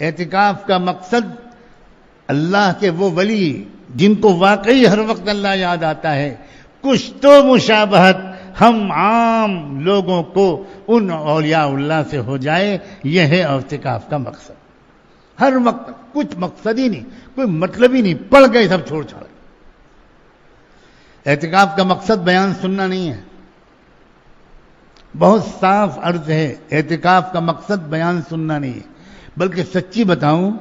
اعتکاف کا مقصد اللہ کے وہ ولی جن کو واقعی ہر وقت اللہ یاد آتا ہے، کچھ تو مشابہت ہم عام لوگوں کو ان اولیاء اللہ سے ہو جائے، یہ ہے اعتکاف کا مقصد۔ ہر وقت کچھ مقصد ہی نہیں، کوئی مطلب ہی نہیں، پڑھ گئے سب چھوڑ چھاڑ۔ اعتکاف کا مقصد بیان سننا نہیں ہے، بہت صاف عرض ہے، اعتکاف کا مقصد بیان سننا نہیں ہے، بلکہ سچی بتاؤں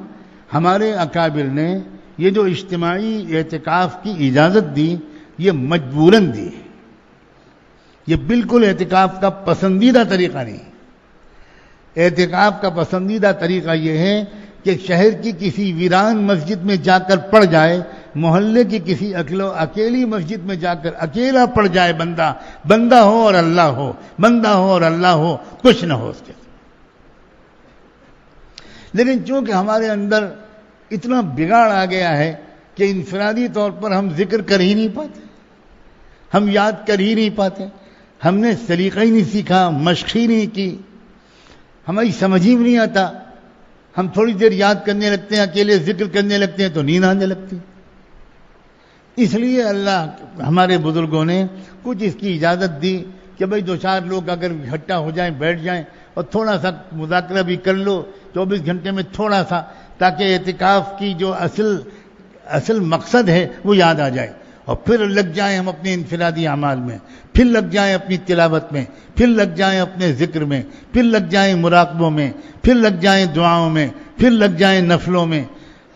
ہمارے اکابر نے یہ جو اجتماعی اعتکاف کی اجازت دی، یہ مجبوراً دی، یہ بالکل اعتکاف کا پسندیدہ طریقہ نہیں۔ اعتکاف کا پسندیدہ طریقہ یہ ہے کہ شہر کی کسی ویران مسجد میں جا کر پڑ جائے، محلے کی کسی اکیلی مسجد میں جا کر اکیلا پڑ جائے، بندہ ہو اور اللہ ہو، بندہ ہو اور اللہ ہو، کچھ نہ ہو اس کے۔ لیکن چونکہ ہمارے اندر اتنا بگاڑ آ گیا ہے کہ انفرادی طور پر ہم ذکر کر ہی نہیں پاتے، ہم یاد کر ہی نہیں پاتے، ہم نے سلیقہ ہی نہیں سیکھا، مشق ہی نہیں کی، ہماری سمجھ ہی نہیں آتا، ہم تھوڑی دیر یاد کرنے لگتے ہیں، اکیلے ذکر کرنے لگتے ہیں تو نیند آنے لگتی۔ اس لیے اللہ ہمارے بزرگوں نے کچھ اس کی اجازت دی کہ بھئی دو چار لوگ اگر اکٹھا ہو جائیں، بیٹھ جائیں اور تھوڑا سا مذاکرہ بھی کر لو 24 گھنٹے میں تھوڑا سا، تاکہ اعتکاف کی جو اصل مقصد ہے وہ یاد آ جائے، اور پھر لگ جائیں ہم اپنے انفرادی اعمال میں، پھر لگ جائیں اپنی تلاوت میں، پھر لگ جائیں اپنے ذکر میں، پھر لگ جائیں مراقبوں میں، پھر لگ جائیں دعاؤں میں، پھر لگ جائیں نفلوں میں،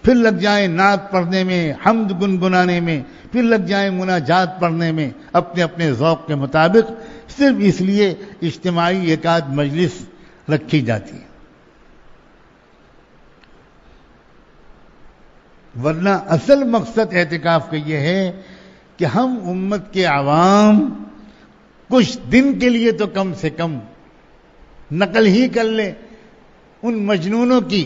پھر لگ جائیں نعت پڑھنے میں، حمد گنگنانے میں، پھر لگ جائیں مناجات پڑھنے میں، اپنے اپنے ذوق کے مطابق، صرف اس لیے اجتماعی ایک آدھ مجلس رکھی جاتی ہے۔ ورنہ اصل مقصد اعتکاف کا یہ ہے کہ ہم امت کے عوام کچھ دن کے لیے تو کم سے کم نقل ہی کر لیں ان مجنونوں کی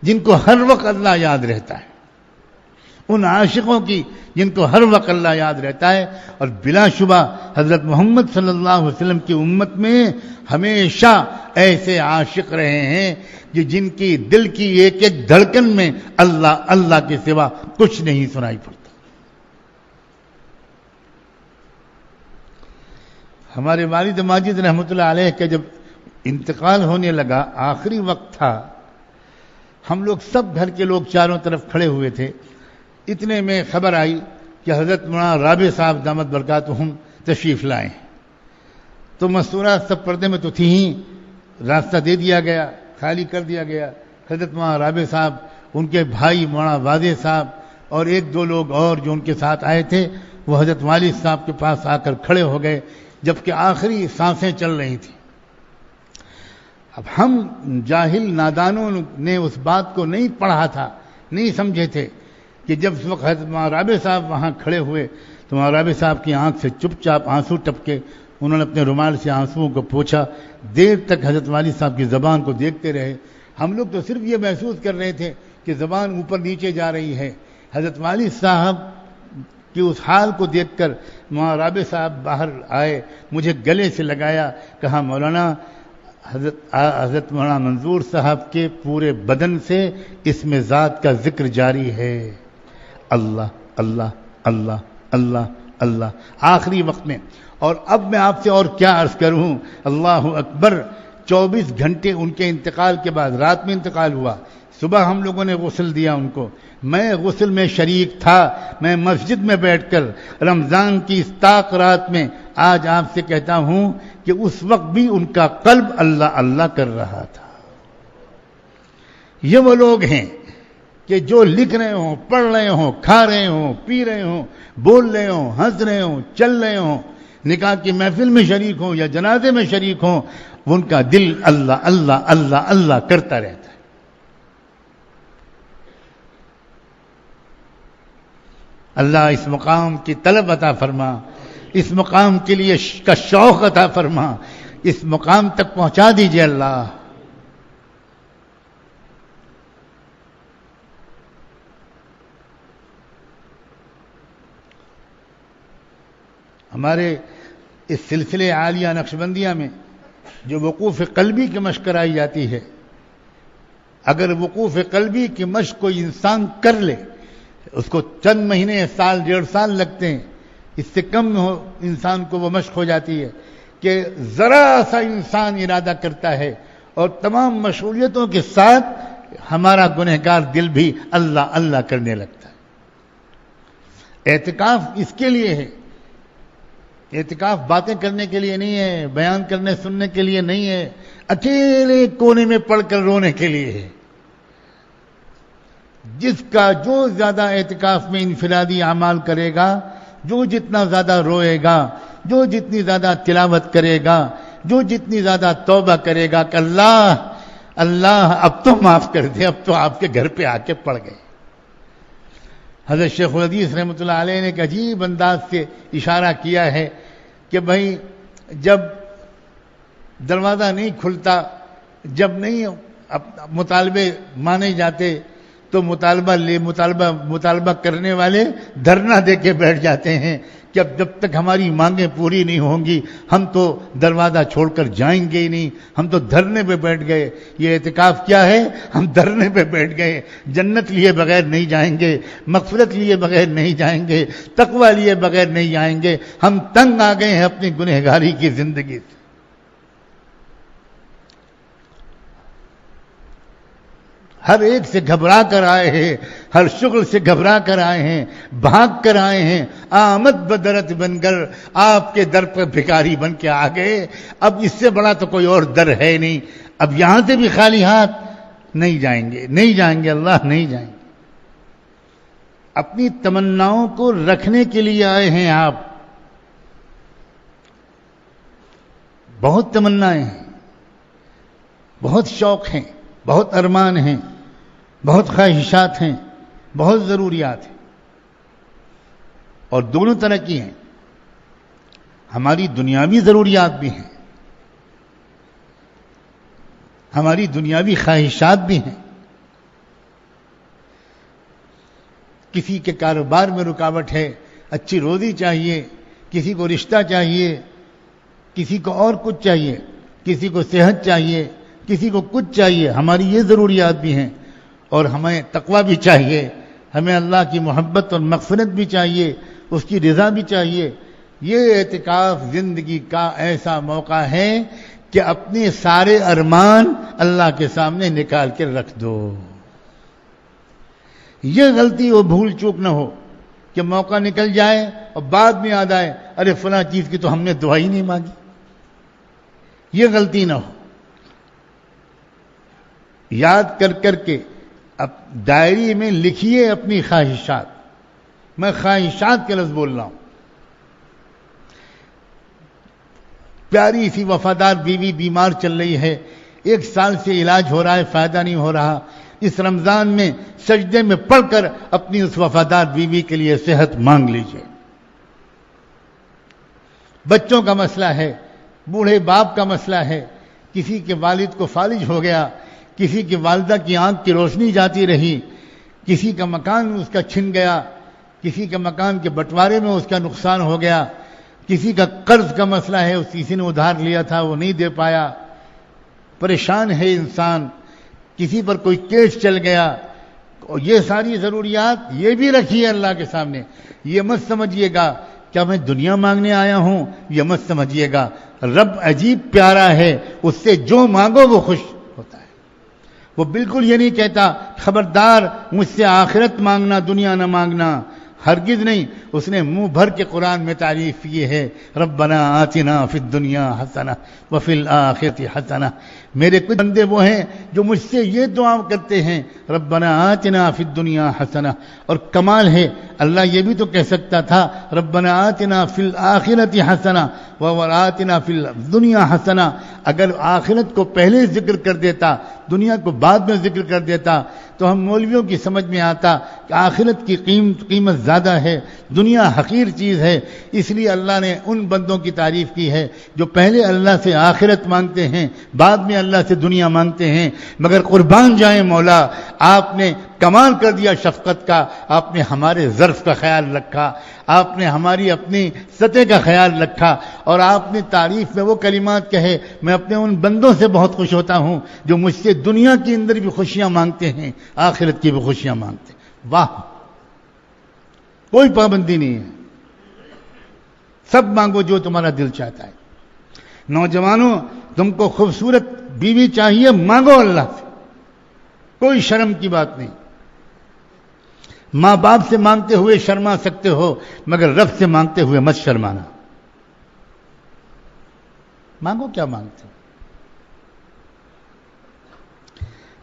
جن کو ہر وقت اللہ یاد رہتا ہے، ان عاشقوں کی جن کو ہر وقت اللہ یاد رہتا ہے۔ اور بلا شبہ حضرت محمد صلی اللہ علیہ وسلم کی امت میں ہمیشہ ایسے عاشق رہے ہیں کہ جن کی دل کی ایک ایک دھڑکن میں اللہ اللہ کے سوا کچھ نہیں سنائی پڑتا۔ ہمارے والد ماجد رحمۃ اللہ علیہ کا جب انتقال ہونے لگا، آخری وقت تھا، ہم لوگ سب گھر کے لوگ چاروں طرف کھڑے ہوئے تھے، اتنے میں خبر آئی کہ حضرت مولانا رابع صاحب دامت برکاتہم تشریف لائے، تو مستورات سب پردے میں تو تھی ہی، راستہ دے دیا گیا، خالی کر دیا گیا۔ حضرت مولانا رابع صاحب، ان کے بھائی مولانا واضح صاحب اور ایک دو لوگ اور جو ان کے ساتھ آئے تھے، وہ حضرت والد صاحب کے پاس آ کر کھڑے ہو گئے، جبکہ آخری سانسیں چل رہی تھیں۔ اب ہم جاہل نادانوں نے اس بات کو نہیں پڑھا تھا، نہیں سمجھے تھے کہ جب اس وقت حضرت مولانا رابع صاحب وہاں کھڑے ہوئے تو مولانا رابع صاحب کی آنکھ سے چپ چاپ آنسو ٹپکے، انہوں نے اپنے رومال سے آنسوؤں کو پوچھا، دیر تک حضرت والد صاحب کی زبان کو دیکھتے رہے۔ ہم لوگ تو صرف یہ محسوس کر رہے تھے کہ زبان اوپر نیچے جا رہی ہے۔ حضرت والد صاحب کہ اس حال کو دیکھ کر مولانا رابع صاحب باہر آئے، مجھے گلے سے لگایا، کہا مولانا حضرت مولانا منظور صاحب کے پورے بدن سے اسم ذات کا ذکر جاری ہے، اللہ اللہ اللہ اللہ اللہ، آخری وقت میں۔ اور اب میں آپ سے اور کیا عرض کروں، اللہ اکبر، 24 گھنٹے ان کے انتقال کے بعد، رات میں انتقال ہوا، صبح ہم لوگوں نے غسل دیا ان کو، میں غسل میں شریک تھا، میں مسجد میں بیٹھ کر رمضان کی اس طاق رات میں آج آپ سے کہتا ہوں کہ اس وقت بھی ان کا قلب اللہ اللہ کر رہا تھا۔ یہ وہ لوگ ہیں کہ جو لکھ رہے ہوں، پڑھ رہے ہوں، کھا رہے ہوں، پی رہے ہوں، بول رہے ہوں، ہنس رہے ہوں، چل رہے ہوں، نکاح کی محفل میں شریک ہوں یا جنازے میں شریک ہوں، ان کا دل اللہ اللہ اللہ اللہ کرتا رہتا ہے۔ اللہ اس مقام کی طلب عطا فرما، اس مقام کے لیے کا شوق عطا فرما، اس مقام تک پہنچا دیجئے اللہ۔ ہمارے اس سلسلے عالیہ نقشبندیہ میں جو وقوف قلبی کی مشق کرائی جاتی ہے، اگر وقوف قلبی کی مشق کوئی انسان کر لے، اس کو چند مہینے، سال، 1.5 سال لگتے ہیں، اس سے کم انسان کو وہ مشق ہو جاتی ہے کہ ذرا سا انسان ارادہ کرتا ہے اور تمام مشغولیتوں کے ساتھ ہمارا گنہگار دل بھی اللہ اللہ کرنے لگتا ہے۔ اعتکاف اس کے لیے ہے، اعتکاف باتیں کرنے کے لیے نہیں ہے، بیان کرنے سننے کے لیے نہیں ہے، اکیلے کونے میں پڑھ کر رونے کے لیے ہے۔ جس کا جو زیادہ اعتکاف میں انفرادی اعمال کرے گا، جو جتنا زیادہ روئے گا، جو جتنی زیادہ تلاوت کرے گا، جو جتنی زیادہ توبہ کرے گا کہ اللہ اللہ اب تو معاف کر دے، اب تو آپ کے گھر پہ آ کے پڑ گئے۔ حضرت شیخ الحدیث رحمۃ اللہ علیہ نے ایک عجیب انداز سے اشارہ کیا ہے کہ بھائی جب دروازہ نہیں کھلتا، جب نہیں مطالبے مانے جاتے تو مطالبہ کرنے والے دھرنا دے کے بیٹھ جاتے ہیں کہ اب جب تک ہماری مانگیں پوری نہیں ہوں گی ہم تو دروازہ چھوڑ کر جائیں گے ہی نہیں، ہم تو دھرنے پہ بیٹھ گئے۔ یہ اعتکاف کیا ہے؟ ہم دھرنے پہ بیٹھ گئے، جنت لیے بغیر نہیں جائیں گے، مغفرت لیے بغیر نہیں جائیں گے، تقوی لیے بغیر نہیں جائیں گے، ہم تنگ آ گئے ہیں اپنی گنہگاری کی زندگی سے۔ ہر ایک سے گھبرا کر آئے ہیں، ہر شغل سے گھبرا کر آئے ہیں، بھاگ کر آئے ہیں، آمد بدرت بن کر آپ کے در پر بھکاری بن کے آ گئے۔ اب اس سے بڑا تو کوئی اور در ہے نہیں، اب یہاں سے بھی خالی ہاتھ نہیں جائیں گے، نہیں جائیں گے، اللہ نہیں جائیں گے۔ اپنی تمناؤں کو رکھنے کے لیے آئے ہیں آپ۔ بہت تمنائیں ہیں، بہت شوق ہیں، بہت ارمان ہیں، بہت خواہشات ہیں، بہت ضروریات ہیں، اور دونوں طرح کی ہیں۔ ہماری دنیاوی ضروریات بھی ہیں، ہماری دنیاوی خواہشات بھی ہیں۔ کسی کے کاروبار میں رکاوٹ ہے، اچھی روزی چاہیے، کسی کو رشتہ چاہیے، کسی کو اور کچھ چاہیے، کسی کو صحت چاہیے، کسی کو کچھ چاہیے۔ ہماری یہ ضروریات بھی ہیں، اور ہمیں تقویٰ بھی چاہیے، ہمیں اللہ کی محبت اور مغفرت بھی چاہیے، اس کی رضا بھی چاہیے۔ یہ اعتکاف زندگی کا ایسا موقع ہے کہ اپنے سارے ارمان اللہ کے سامنے نکال کے رکھ دو۔ یہ غلطی و بھول چوک نہ ہو کہ موقع نکل جائے اور بعد میں یاد آئے ارے فلاں چیز کی تو ہم نے دعا ہی نہیں مانگی۔ یہ غلطی نہ ہو۔ یاد کر کر کے اب ڈائری میں لکھیے اپنی خواہشات۔ میں خواہشات کے لفظ بول رہا ہوں۔ پیاری سی وفادار بیوی بیمار چل رہی ہے، 1 سال سے علاج ہو رہا ہے، فائدہ نہیں ہو رہا۔ اس رمضان میں سجدے میں پڑھ کر اپنی اس وفادار بیوی کے لیے صحت مانگ لیجئے۔ بچوں کا مسئلہ ہے، بوڑھے باپ کا مسئلہ ہے، کسی کے والد کو فالج ہو گیا، کسی کی والدہ کی آنکھ کی روشنی جاتی رہی، کسی کا مکان اس کا چھن گیا، کسی کے مکان کے بٹوارے میں اس کا نقصان ہو گیا، کسی کا قرض کا مسئلہ ہے، اس کسی نے ادھار لیا تھا وہ نہیں دے پایا، پریشان ہے انسان، کسی پر کوئی کیس چل گیا۔ اور یہ ساری ضروریات یہ بھی رکھیے اللہ کے سامنے۔ یہ مت سمجھیے گا کیا میں دنیا مانگنے آیا ہوں، یہ مت سمجھیے گا۔ رب عجیب پیارا ہے، اس سے جو مانگو وہ خوش ہوتا ہے۔ وہ بالکل یہ نہیں کہتا خبردار مجھ سے آخرت مانگنا، دنیا نہ مانگنا، ہرگز نہیں۔ اس نے منہ بھر کے قرآن میں تعریف کی ہے، ربنا آتنا فی الدنیا حسنہ وفی الآخرۃ حسنہ۔ میرے کچھ بندے وہ ہیں جو مجھ سے یہ دعا کرتے ہیں ربنا آتنا فی الدنیا حسنہ، اور کمال ہے اللہ یہ بھی تو کہہ سکتا تھا ربنا آتنا فی الآخرۃ حسنہ وآتنا فی الدنیا حسنہ۔ اگر آخرت کو پہلے ذکر کر دیتا، دنیا کو بعد میں ذکر کر دیتا، تو ہم مولویوں کی سمجھ میں آتا کہ آخرت کی قیمت زیادہ ہے، دنیا دنیا حقیر چیز ہے، اس لیے اللہ نے ان بندوں کی تعریف کی ہے جو پہلے اللہ سے آخرت مانگتے ہیں، بعد میں اللہ سے دنیا مانگتے ہیں۔ مگر قربان جائیں مولا، آپ نے کمال کر دیا شفقت کا، آپ نے ہمارے ظرف کا خیال رکھا، آپ نے ہماری اپنی سطح کا خیال رکھا، اور آپ نے تعریف میں وہ کلمات کہے، میں اپنے ان بندوں سے بہت خوش ہوتا ہوں جو مجھ سے دنیا کے اندر بھی خوشیاں مانگتے ہیں، آخرت کی بھی خوشیاں مانگتے ہیں۔ واہ، کوئی پابندی نہیں ہے، سب مانگو جو تمہارا دل چاہتا ہے۔ نوجوانوں، تم کو خوبصورت بیوی چاہیے، مانگو اللہ سے، کوئی شرم کی بات نہیں۔ ماں باپ سے مانگتے ہوئے شرما سکتے ہو، مگر رب سے مانگتے ہوئے مت شرمانا۔ مانگو، کیا مانگتے ہو؟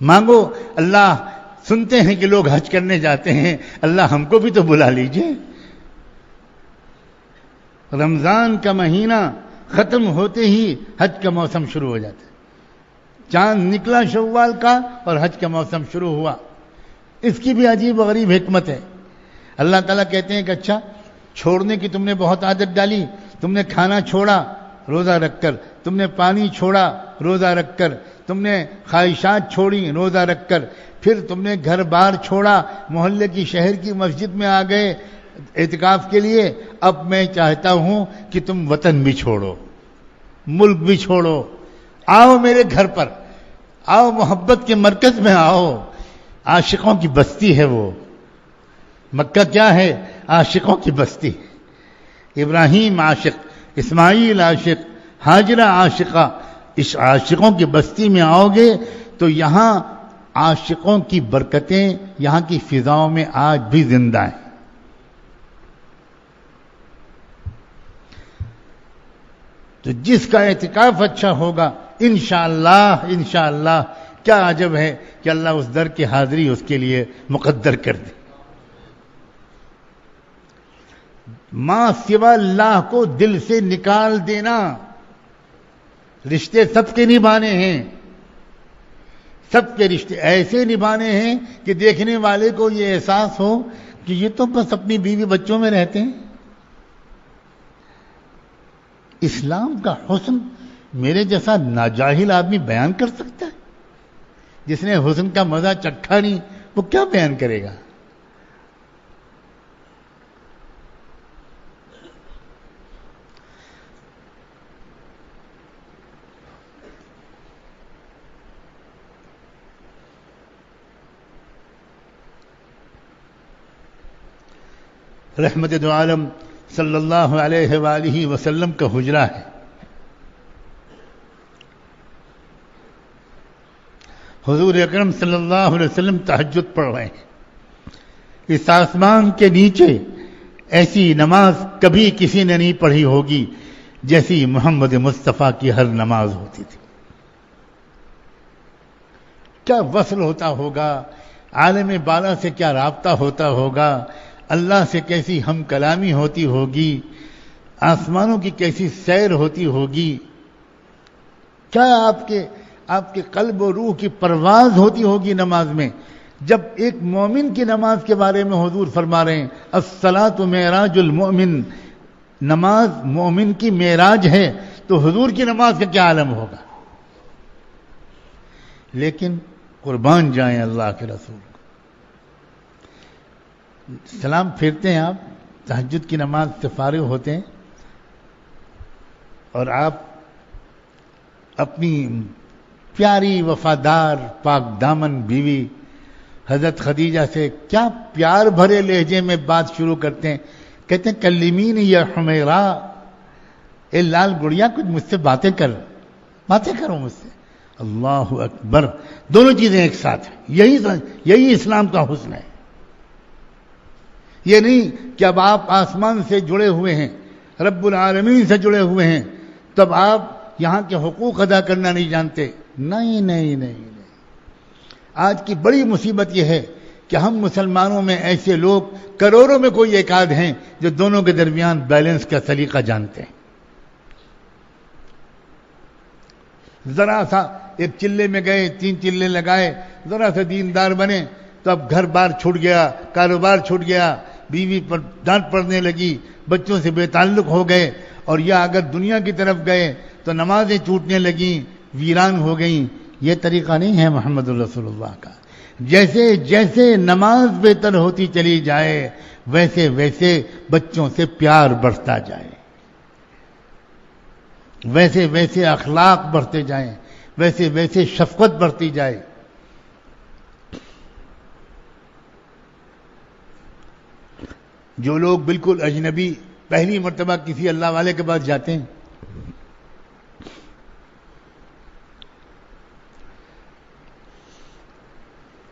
مانگو۔ اللہ سنتے ہیں کہ لوگ حج کرنے جاتے ہیں، اللہ ہم کو بھی تو بلا لیجئے۔ رمضان کا مہینہ ختم ہوتے ہی حج کا موسم شروع ہو جاتا ہے، چاند نکلا شوال کا اور حج کا موسم شروع ہوا۔ اس کی بھی عجیب و غریب حکمت ہے۔ اللہ تعالیٰ کہتے ہیں کہ اچھا، چھوڑنے کی تم نے بہت عادت ڈالی، تم نے کھانا چھوڑا روزہ رکھ کر، تم نے پانی چھوڑا روزہ رکھ کر، تم نے خواہشات چھوڑی روزہ رکھ کر، پھر تم نے گھر بار چھوڑا، محلے کی شہر کی مسجد میں آ گئے اعتکاف کے لیے۔ اب میں چاہتا ہوں کہ تم وطن بھی چھوڑو، ملک بھی چھوڑو، آؤ میرے گھر پر، آؤ محبت کے مرکز میں آؤ۔ عاشقوں کی بستی ہے وہ، مکہ کیا ہے؟ عاشقوں کی بستی۔ ابراہیم عاشق، اسماعیل عاشق، ہاجرہ عاشقہ، اس عاشقوں کی بستی میں آؤ گے تو یہاں عاشقوں کی برکتیں یہاں کی فضاؤں میں آج بھی زندہ ہیں۔ تو جس کا اعتکاف اچھا ہوگا، انشاءاللہ کیا عجب ہے کہ اللہ اس در کی حاضری اس کے لیے مقدر کر دے۔ ماں سوا اللہ کو دل سے نکال دینا۔ رشتے سب کے نبھانے ہیں، سب کے رشتے ایسے نبھانے ہیں کہ دیکھنے والے کو یہ احساس ہو کہ یہ تو بس اپنی بیوی بچوں میں رہتے ہیں۔ اسلام کا حسن میرے جیسا ناجاہل آدمی بیان کر سکتا ہے؟ جس نے حسن کا مزہ چکھا نہیں، وہ کیا بیان کرے گا؟ رحمت دو عالم صلی اللہ علیہ وآلہ وسلم کا حجرہ ہے۔ حضور اکرم صلی اللہ علیہ وسلم تہجد پڑھ رہے ہیں۔ اس آسمان کے نیچے ایسی نماز کبھی کسی نے نہیں پڑھی ہوگی جیسی محمد مصطفیٰ کی ہر نماز ہوتی تھی۔ کیا وصل ہوتا ہوگا، عالم بالا سے کیا رابطہ ہوتا ہوگا، اللہ سے کیسی ہم کلامی ہوتی ہوگی، آسمانوں کی کیسی سیر ہوتی ہوگی، کیا آپ کے قلب و روح کی پرواز ہوتی ہوگی نماز میں۔ جب ایک مومن کی نماز کے بارے میں حضور فرما رہے ہیں الصلاۃ معراج المؤمن، نماز مومن کی معراج ہے، تو حضور کی نماز کا کیا عالم ہوگا۔ لیکن قربان جائیں اللہ کے رسول کو، سلام پھیرتے ہیں آپ، تہجد کی نماز سے فارغ ہوتے ہیں اور آپ اپنی پیاری وفادار پاک دامن بیوی حضرت خدیجہ سے کیا پیار بھرے لہجے میں بات شروع کرتے ہیں، کہتے ہیں کلمین یا حمیرا، اے لال گڑیا کچھ مجھ سے باتیں کرو مجھ سے۔ اللہ اکبر، دونوں چیزیں ایک ساتھ ہیں، یہی اسلام کا حسن ہے۔ یہ نہیں کہ اب آپ آسمان سے جڑے ہوئے ہیں، رب العالمین سے جڑے ہوئے ہیں، تب آپ یہاں کے حقوق ادا کرنا نہیں جانتے۔ نہیں، آج کی بڑی مصیبت یہ ہے کہ ہم مسلمانوں میں ایسے لوگ کروڑوں میں کوئی ایک آدھ ہیں جو دونوں کے درمیان بیلنس کا سلیقہ جانتے ہیں۔ ذرا سا ایک چلے میں گئے، 3 چلے لگائے، ذرا سا دیندار بنے تو اب گھر بار چھوٹ گیا، کاروبار چھوٹ گیا، بیوی پر ڈانٹ پڑنے لگی، بچوں سے بے تعلق ہو گئے، اور یا اگر دنیا کی طرف گئے تو نمازیں ٹوٹنے لگیں، ویران ہو گئیں. یہ طریقہ نہیں ہے محمد رسول اللہ کا. جیسے جیسے نماز بہتر ہوتی چلی جائے ویسے ویسے بچوں سے پیار بڑھتا جائے، ویسے ویسے اخلاق بڑھتے جائیں، ویسے ویسے شفقت بڑھتی جائے. جو لوگ بالکل اجنبی پہلی مرتبہ کسی اللہ والے کے پاس جاتے ہیں،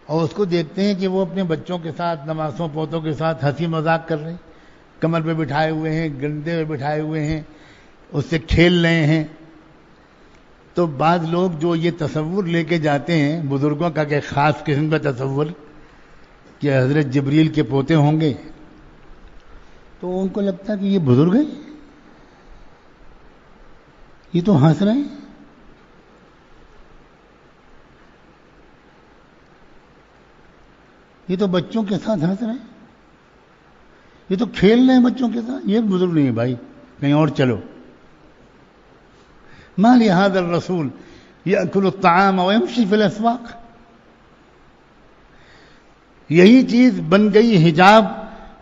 اور اس کو دیکھتے ہیں کہ وہ اپنے بچوں کے ساتھ، نواسوں پوتوں کے ساتھ ہنسی مذاق کر رہے ہیں، کمر پہ بٹھائے ہوئے ہیں، گندے پہ بٹھائے ہوئے ہیں، اس سے کھیل رہے ہیں، تو بعض لوگ جو یہ تصور لے کے جاتے ہیں بزرگوں کا کہ خاص قسم کا تصور کہ حضرت جبریل کے پوتے ہوں گے، تو ان کو لگتا ہے کہ یہ بزرگ ہیں، یہ تو ہنس رہے ہیں. یہ تو بچوں کے ساتھ ہنس رہے ہیں، یہ تو کھیل رہے ہیں بچوں کے ساتھ، یہ بزرگ نہیں ہے بھائی، کہیں اور چلو. ما لهذا الرسول يأكل الطعام ويمشي في الأسواق. یہی چیز بن گئی حجاب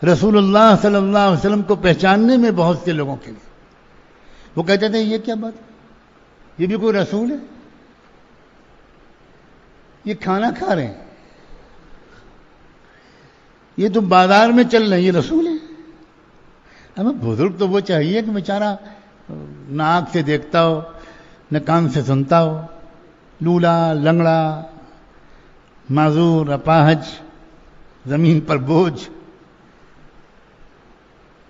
رسول اللہ صلی اللہ علیہ وسلم کو پہچاننے میں بہت سے لوگوں کے لیے. وہ کہتے تھے یہ کیا بات، یہ بھی کوئی رسول ہے، یہ کھانا کھا رہے ہیں، یہ تو بازار میں چل رہے ہیں، یہ رسول ہے. ہمیں بزرگ تو وہ چاہیے کہ بیچارہ نہ آنکھ سے دیکھتا ہو، نہ کان سے سنتا ہو، لولا لنگڑا، معذور، اپاہج، زمین پر بوجھ.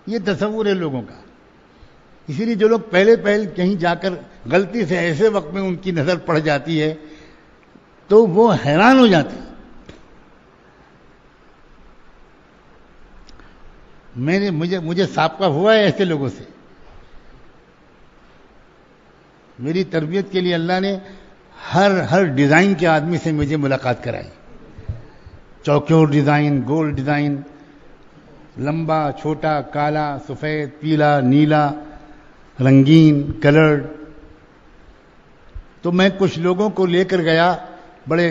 یہ تصور ہے لوگوں کا. اسی لیے جو لوگ پہلے کہیں جا کر غلطی سے ایسے وقت میں ان کی نظر پڑ جاتی ہے تو وہ حیران ہو جاتے ہیں. مجھے سابقہ ہوا ہے ایسے لوگوں سے. میری تربیت کے لیے اللہ نے ہر ڈیزائن کے آدمی سے مجھے ملاقات کرائی. چوکور ڈیزائن، گول ڈیزائن، لمبا، چھوٹا، کالا، سفید، پیلا، نیلا، رنگین، کلرڈ. تو میں کچھ لوگوں کو لے کر گیا، بڑے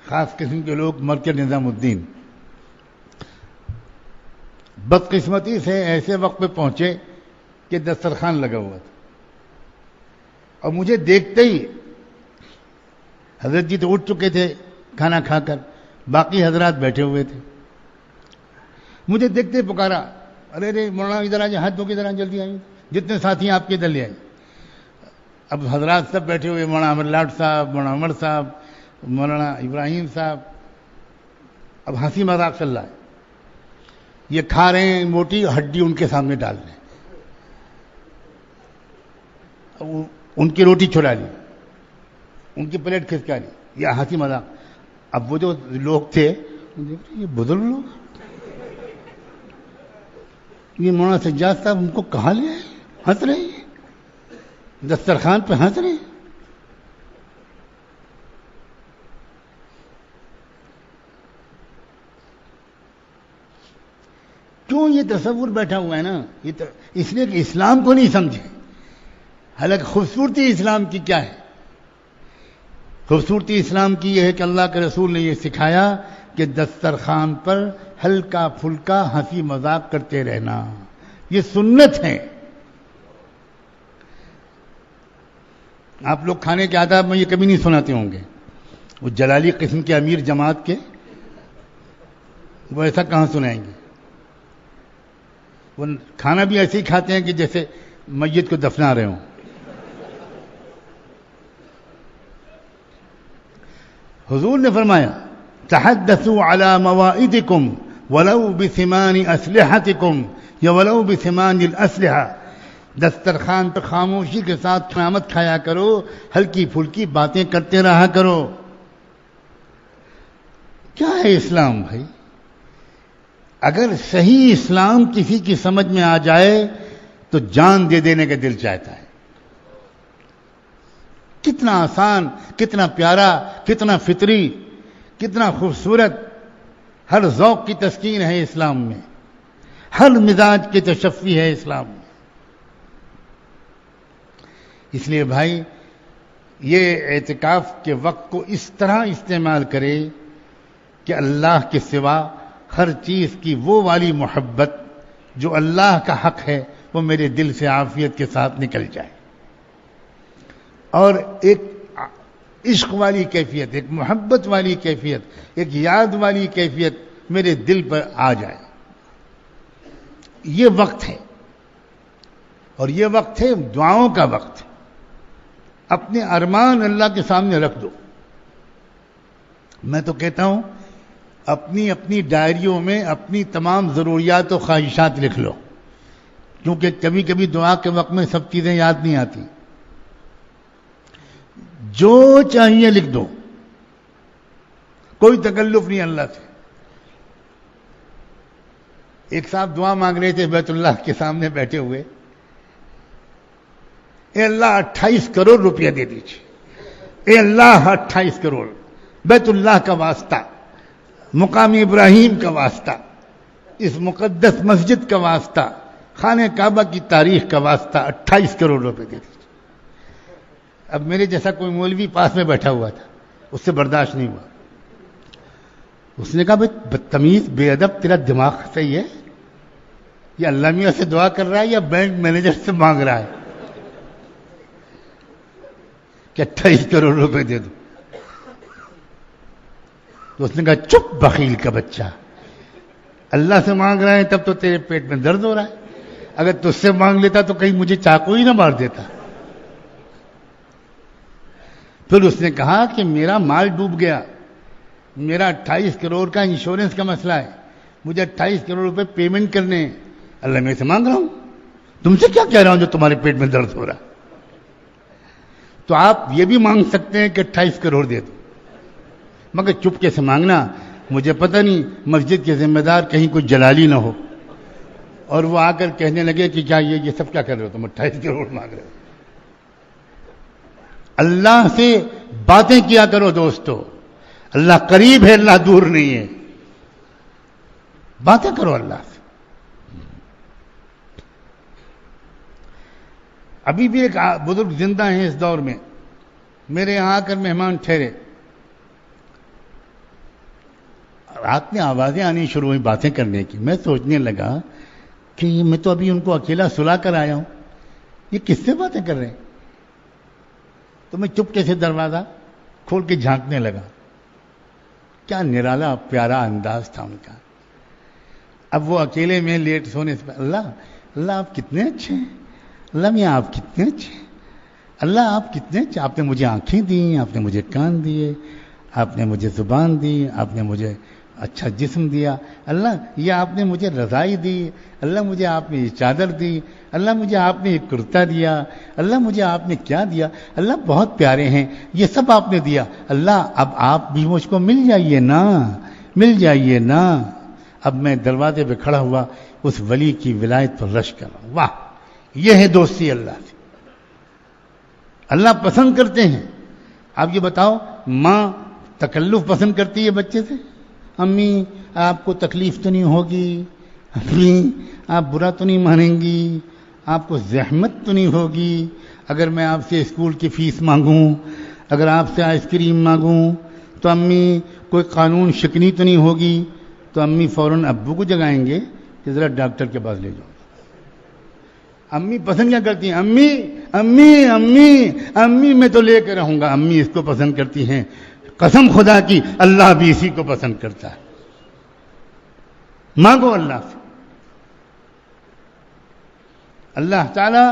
خاص قسم کے لوگ، مرکز نظام الدین. بدقسمتی سے ایسے وقت پہ پہنچے کہ دسترخوان لگا ہوا تھا، اور مجھے دیکھتے ہی حضرت جی تو اٹھ چکے تھے کھانا کھا کر، باقی حضرات بیٹھے ہوئے تھے. مجھے دیکھتے پکارا، ارے رے مولانا ادھر آ جائیں، ہاتھ دھو کے ادھر جلدی آئیے، جتنے ساتھی آپ کے ادھر لے آئیں. اب حضرات سب بیٹھے ہوئے، مولانا امر لاٹ صاحب، مولانا عمر صاحب، مولانا ابراہیم صاحب. اب ہنسی مذاق چل رہا ہے. یہ کھا رہے ہیں، موٹی ہڈی ان کے سامنے ڈال رہے ہیں، ان کی روٹی چھڑا لی، ان کی پلیٹ کھسکا لی، یہ ہنسی مذاق. اب وہ جو لوگ تھے یہ بزرگ لوگ، یہ مولانا سجاد صاحب ان کو کہاں لے آئے، ہنس رہے ہیں دسترخوان پہ، ہنس رہے ہیں. کیوں یہ تصور بیٹھا ہوا ہے نا، اس لیے کہ اسلام کو نہیں سمجھے. حالانکہ خوبصورتی اسلام کی کیا ہے؟ خوبصورتی اسلام کی یہ ہے کہ اللہ کے رسول نے یہ سکھایا کہ دسترخوان پر ہلکا پھلکا ہنسی مذاق کرتے رہنا، یہ سنت ہے. آپ لوگ کھانے کے آداب میں یہ کبھی نہیں سناتے ہوں گے. وہ جلالی قسم کے امیر جماعت کے وہ ایسا کہاں سنائیں گے؟ وہ کھانا بھی ایسے ہی کھاتے ہیں کہ جیسے میت کو دفنا رہے ہوں. حضور نے فرمایا تحدثوا على موائدكم ولو بثمان اسلحتكم یا ولو بثمان الاسلحہ. دسترخوان پر خاموشی کے ساتھ قیامت کھایا کرو، ہلکی پھلکی باتیں کرتے رہا کرو. کیا ہے اسلام بھائی؟ اگر صحیح اسلام کسی کی سمجھ میں آ جائے تو جان دے دینے کا دل چاہتا ہے. کتنا آسان، کتنا پیارا، کتنا فطری، کتنا خوبصورت. ہر ذوق کی تسکین ہے اسلام میں، ہر مزاج کی تشفی ہے اسلام میں۔ اس لیے بھائی یہ اعتکاف کے وقت کو اس طرح استعمال کرے کہ اللہ کے سوا ہر چیز کی وہ والی محبت جو اللہ کا حق ہے وہ میرے دل سے عافیت کے ساتھ نکل جائے، اور ایک عشق والی کیفیت، ایک محبت والی کیفیت، ایک یاد والی کیفیت میرے دل پر آ جائے۔ یہ وقت ہے، اور یہ وقت ہے دعاؤں کا وقت۔ اپنے ارمان اللہ کے سامنے رکھ دو۔ میں تو کہتا ہوں اپنی اپنی ڈائریوں میں اپنی تمام ضروریات و خواہشات لکھ لو، کیونکہ کبھی کبھی دعا کے وقت میں سب چیزیں یاد نہیں آتی۔ جو چاہیے لکھ دو، کوئی تکلف نہیں اللہ سے۔ ایک صاحب دعا مانگ رہے تھے بیت اللہ کے سامنے بیٹھے ہوئے، اے اللہ 28 کروڑ روپیہ دے دیجیے، اے اللہ 28 کروڑ، بیت اللہ کا واسطہ، مقام ابراہیم کا واسطہ، اس مقدس مسجد کا واسطہ، خانہ کعبہ کی تاریخ کا واسطہ 28 کروڑ روپے دے دیجیے۔ اب میرے جیسا کوئی مولوی پاس میں بیٹھا ہوا تھا، اس سے برداشت نہیں ہوا۔ اس نے کہا بھائی بدتمیز، بے ادب، تیرا دماغ صحیح ہے؟ یہ اللہ میاں سے دعا کر رہا ہے یا بینک مینیجر سے مانگ رہا ہے کہ 28 کروڑ روپے دے دو؟ تو اس نے کہا چپ بخیل کا بچہ، اللہ سے مانگ رہا ہے تب تو تیرے پیٹ میں درد ہو رہا ہے، اگر تجھ سے مانگ لیتا تو کہیں مجھے چاقو ہی نہ مار دیتا۔ پھر اس نے کہا کہ میرا مال ڈوب گیا، میرا 28 کروڑ کا انشورنس کا مسئلہ ہے، مجھے 28 کروڑ روپے پیمنٹ کرنے ہیں، اللہ میں سے مانگ رہا ہوں، تم سے کیا کہہ رہا ہوں جو تمہارے پیٹ میں درد ہو رہا۔ تو آپ یہ بھی مانگ سکتے ہیں کہ 28 کروڑ دے دو، مگر چپکے سے مانگنا، مجھے پتہ نہیں مسجد کے ذمہ دار کہیں کوئی جلالی نہ ہو اور وہ آ کر کہنے لگے کہ کیا یہ سب کیا کر رہے ہو تم، 28 کروڑ مانگ رہے ہو۔ اللہ سے باتیں کیا کرو دوستو، اللہ قریب ہے، اللہ دور نہیں ہے، باتیں کرو اللہ سے۔ ابھی بھی ایک بزرگ زندہ ہیں اس دور میں، میرے یہاں آ کر مہمان ٹھہرے، رات میں آوازیں آنی شروع ہوئی باتیں کرنے کی۔ میں سوچنے لگا کہ میں تو ابھی ان کو اکیلا سلا کر آیا ہوں، یہ کس سے باتیں کر رہے ہیں؟ تو میں چپکے سے دروازہ کھول کے جھانکنے لگا، کیا نرالا پیارا انداز تھا ان کا۔ اب وہ اکیلے میں لیٹ سونے سے اللہ اللہ آپ کتنے اچھے ہیں، اللہ میاں آپ کتنے اچھے ہیں، اللہ آپ کتنے اچھے، آپ نے مجھے آنکھیں دی، آپ نے مجھے کان دیے، آپ نے مجھے زبان دی، آپ نے مجھے اچھا جسم دیا، اللہ یہ آپ نے مجھے رضائی دی، اللہ مجھے آپ نے یہ چادر دی، اللہ مجھے آپ نے یہ کرتا دیا، اللہ مجھے آپ نے کیا دیا، اللہ بہت پیارے ہیں، یہ سب آپ نے دیا، اللہ اب آپ بھی مجھ کو مل جائیے نا، مل جائیے نا۔ اب میں دروازے پہ کھڑا ہوا اس ولی کی ولایت پر رش کر رہا ہوں۔ واہ، یہ ہے دوستی اللہ سے، اللہ پسند کرتے ہیں۔ آپ یہ بتاؤ، ماں تکلف پسند کرتی ہے بچے سے، امی آپ کو تکلیف تو نہیں ہوگی، امی آپ برا تو نہیں مانیں گی، آپ کو زحمت تو نہیں ہوگی، اگر میں آپ سے اسکول کی فیس مانگوں، اگر آپ سے آئس کریم مانگوں تو امی کوئی قانون شکنی تو نہیں ہوگی، تو امی فوراً ابو کو جگائیں گے کہ ذرا ڈاکٹر کے پاس لے جاؤ۔ امی پسند کیا کرتی ہیں؟ امی امی امی امی میں تو لے کے رہوں گا، امی اس کو پسند کرتی ہیں۔ قسم خدا کی اللہ بھی اسی کو پسند کرتا ہے۔ مانگو اللہ سے، اللہ تعالیٰ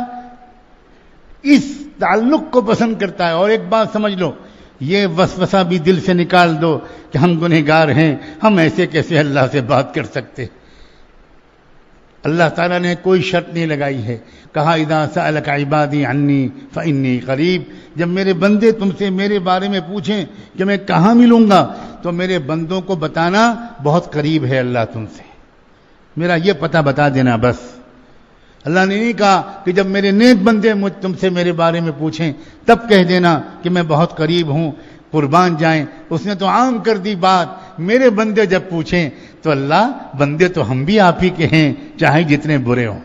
اس تعلق کو پسند کرتا ہے۔ اور ایک بات سمجھ لو، یہ وسوسہ بھی دل سے نکال دو کہ ہم گنہگار ہیں، ہم ایسے کیسے اللہ سے بات کر سکتے۔ اللہ تعالیٰ نے کوئی شرط نہیں لگائی ہے، کہا اذا سألک عبادی عنی فانی قریب، جب میرے بندے تم سے میرے بارے میں پوچھیں کہ میں کہاں ملوں گا تو میرے بندوں کو بتانا بہت قریب ہے اللہ تم سے، میرا یہ پتہ بتا دینا بس۔ اللہ نے نہیں کہا کہ جب میرے نیک بندے مجھ تم سے میرے بارے میں پوچھیں تب کہہ دینا کہ میں بہت قریب ہوں، قربان جائیں۔ اس نے تو عام کر دی بات، میرے بندے جب پوچھیں تو اللہ بندے تو ہم بھی آپ ہی کے ہیں، چاہے جتنے برے ہوں۔